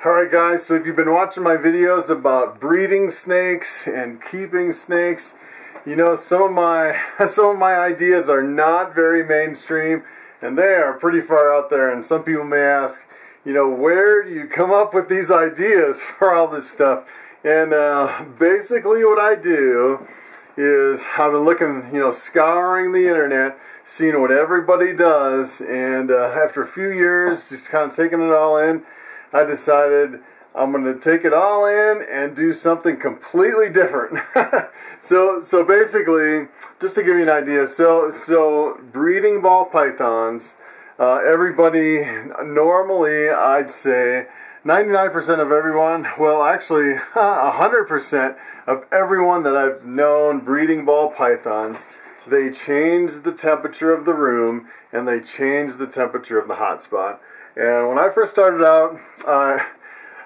Alright guys, so if you've been watching my videos about breeding snakes and keeping snakes, you know some of my ideas are not very mainstream and they are pretty far out there, and some people may ask, you know, where do you come up with these ideas for all this stuff? And basically what I do is I've been looking, you know, scouring the internet, seeing what everybody does, and after a few years just kind of taking it all in, I decided I'm going to take it all in and do something completely different. So basically, just to give you an idea, so breeding ball pythons, everybody, normally I'd say 99% of everyone, well actually 100% of everyone that I've known breeding ball pythons, they change the temperature of the room and they change the temperature of the hotspot. And when I first started out, I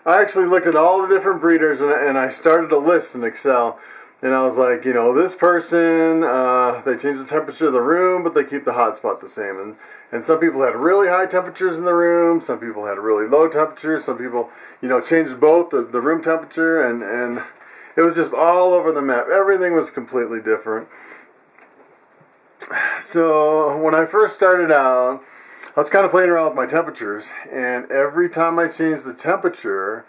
actually looked at all the different breeders and I started a list in Excel. And I was like, you know, this person, they change the temperature of the room, but they keep the hotspot the same. And some people had really high temperatures in the room, some people had really low temperatures, some people, you know, changed both the room temperature, and it was just all over the map. Everything was completely different. So when I first started out, I was kind of playing around with my temperatures, and every time I changed the temperature,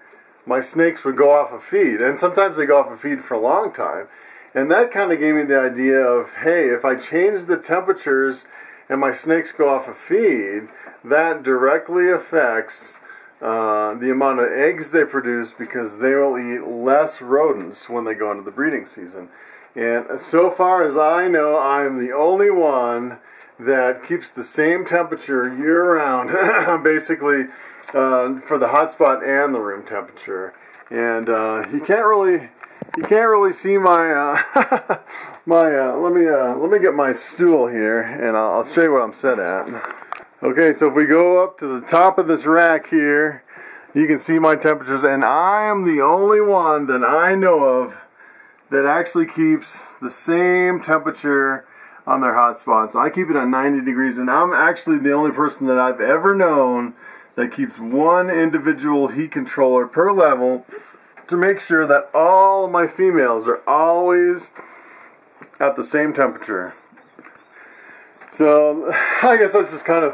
my snakes would go off a feed, and sometimes they go off a feed for a long time. And that kind of gave me the idea of, hey, if I change the temperatures and my snakes go off a feed, that directly affects the amount of eggs they produce, because they will eat less rodents when they go into the breeding season. And so far as I know, I'm the only one that keeps the same temperature year-round, basically for the hotspot and the room temperature. And you can't really see my let me get my stool here, and I'll show you what I'm set at. Okay, so if we go up to the top of this rack here, you can see my temperatures, and I am the only one that I know of that actually keeps the same temperature on their hotspots. I keep it at 90 degrees, and I'm actually the only person that I've ever known that keeps one individual heat controller per level to make sure that all of my females are always at the same temperature. So I guess that's just kind of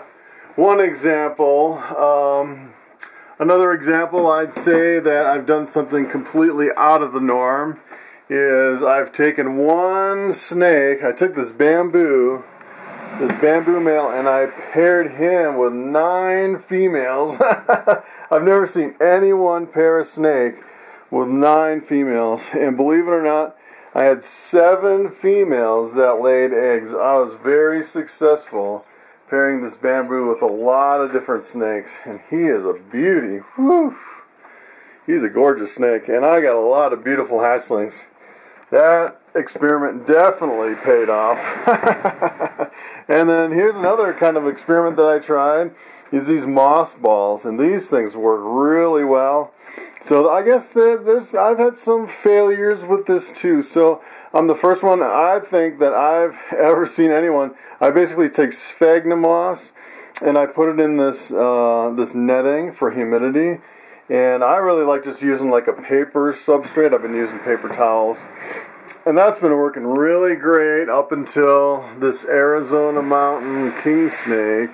one example. Another example, I'd say that I've done something completely out of the norm, is I've taken one snake, I took this bamboo male, and I paired him with 9 females. I've never seen anyone pair a snake with 9 females, and believe it or not, I had 7 females that laid eggs. I was very successful pairing this bamboo with a lot of different snakes, and he is a beauty. Whew. He's a gorgeous snake, and I got a lot of beautiful hatchlings. That experiment definitely paid off. And then here's another kind of experiment that I tried, is these moss balls, and these things work really well. So I guess I've had some failures with this too. So I'm the first one I think that I've ever seen anyone. I basically take sphagnum moss and I put it in this this netting for humidity. And I really like just using like a paper substrate. I've been using paper towels. And that's been working really great up until this Arizona mountain king snake.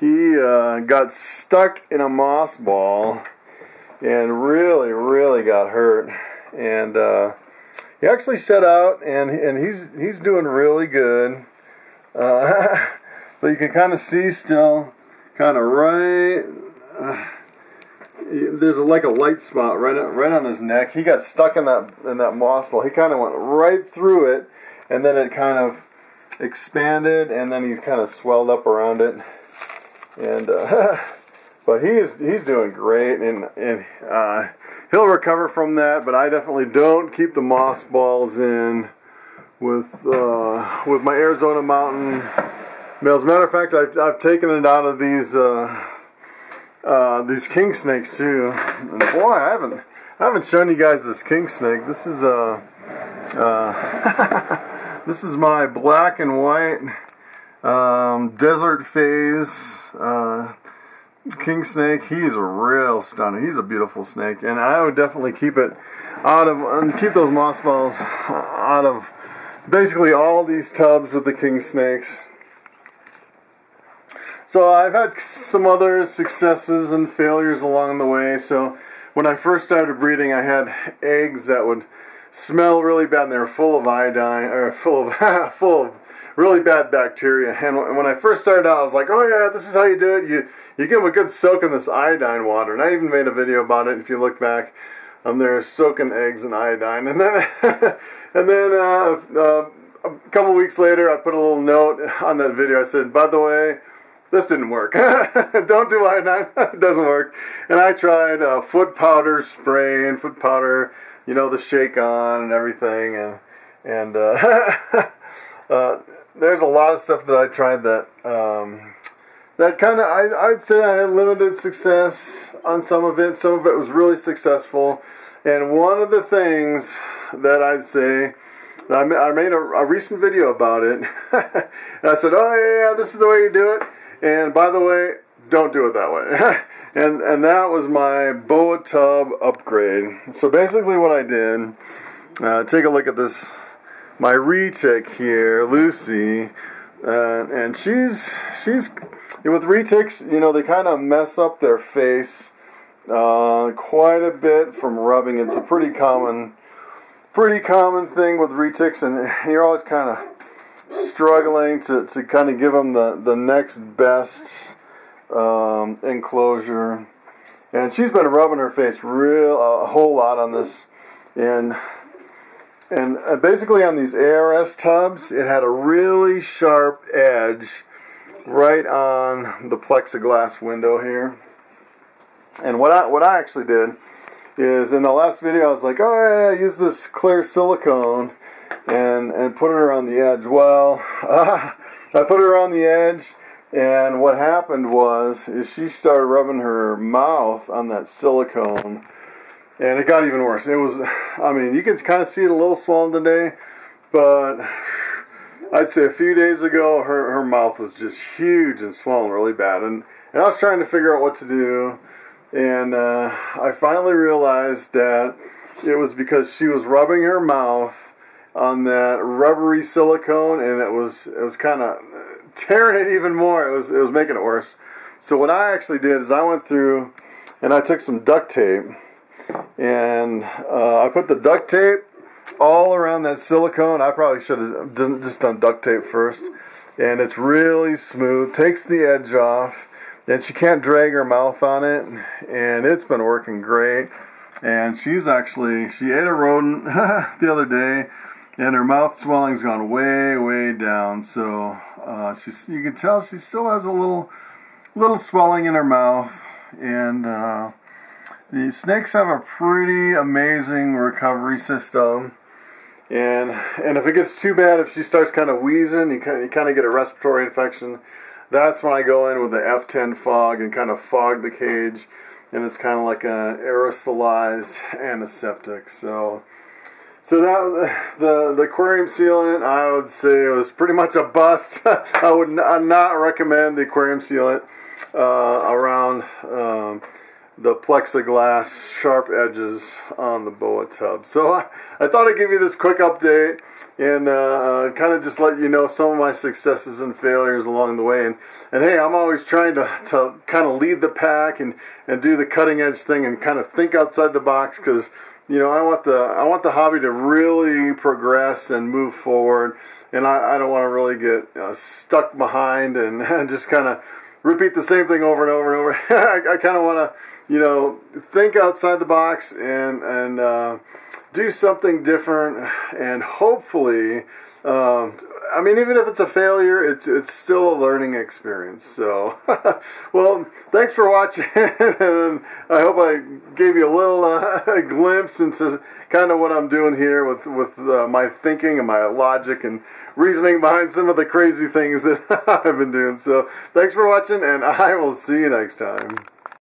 He got stuck in a moss ball and really got hurt. And he actually set out, and he's doing really good. But you can kind of see still, kind of right... there's like a light spot right on his neck. He got stuck in that moss ball. He kind of went right through it, and then it kind of expanded, and then he kind of swelled up around it. And but he's doing great, and he'll recover from that. But I definitely don't keep the moss balls in with my Arizona mountain males. As a matter of fact, I've taken it out of these king snakes too, and boy, I haven't shown you guys this king snake. This is this is my black and white desert phase king snake, he's a real stunner. He's a beautiful snake, and I would definitely keep it out of, and keep those mothballs out of basically all these tubs with the king snakes. So I've had some other successes and failures along the way. So when I first started breeding, I had eggs that would smell really bad, and they were full of iodine, or full of really bad bacteria. And when I first started out, I was like, oh yeah, this is how you do it. You give them a good soak in this iodine water. And I even made a video about it. If you look back, they're soaking eggs in iodine. And then, a couple weeks later, I put a little note on that video. I said, by the way, this didn't work. Don't do iodine. It doesn't work. And I tried foot powder spray and foot powder, you know, the shake on and everything. And there's a lot of stuff that I tried that that kind of, I'd say I had limited success on some of it. Some of it was really successful. And one of the things that I'd say, I made a recent video about it. And I said, oh yeah, this is the way you do it. And by the way, don't do it that way. and that was my boa tub upgrade. So basically what I did, take a look at this, my retic here, Lucy, and she's with retics, you know, they kind of mess up their face quite a bit from rubbing. It's a pretty common thing with retics, and you're always kind of struggling to kind of give them the next best enclosure. And she's been rubbing her face a whole lot on this, and basically on these ARS tubs, it had a really sharp edge right on the plexiglass window here. And what I actually did is, in the last video I was like, oh yeah, use this clear silicone and put it around the edge. Well, I put it around the edge, and what happened is she started rubbing her mouth on that silicone, and it got even worse. It was, I mean, you can kind of see it a little swollen today, but I'd say a few days ago her mouth was just huge and swollen really bad, and I was trying to figure out what to do, and I finally realized that it was because she was rubbing her mouth on that rubbery silicone, and it was kind of tearing it even more. It was making it worse. So what I actually did is I went through and I took some duct tape, and I put the duct tape all around that silicone. I probably should have just done duct tape first. And it's really smooth, takes the edge off, and she can't drag her mouth on it, and it's been working great. And she ate a rodent the other day, and her mouth swelling's gone way down. So you can tell she still has a little swelling in her mouth. And the snakes have a pretty amazing recovery system. And if it gets too bad, if she starts kind of wheezing, you kind of get a respiratory infection. That's when I go in with the F10 fog and kind of fog the cage, and it's kind of like an aerosolized antiseptic. So that the aquarium sealant, I would say it was pretty much a bust. I would not recommend the aquarium sealant around the plexiglass sharp edges on the boa tub. So I thought I'd give you this quick update and kind of just let you know some of my successes and failures along the way. And hey, I'm always trying to kind of lead the pack and do the cutting edge thing and kind of think outside the box, because you know, I want the hobby to really progress and move forward, and I don't want to really get stuck behind and just kind of repeat the same thing over and over and over. I kind of want to, you know, think outside the box and do something different, and hopefully, I mean, even if it's a failure, it's still a learning experience. So, well, thanks for watching, and I hope I gave you a little glimpse into kind of what I'm doing here with my thinking and my logic and reasoning behind some of the crazy things that I've been doing. So, thanks for watching, and I will see you next time.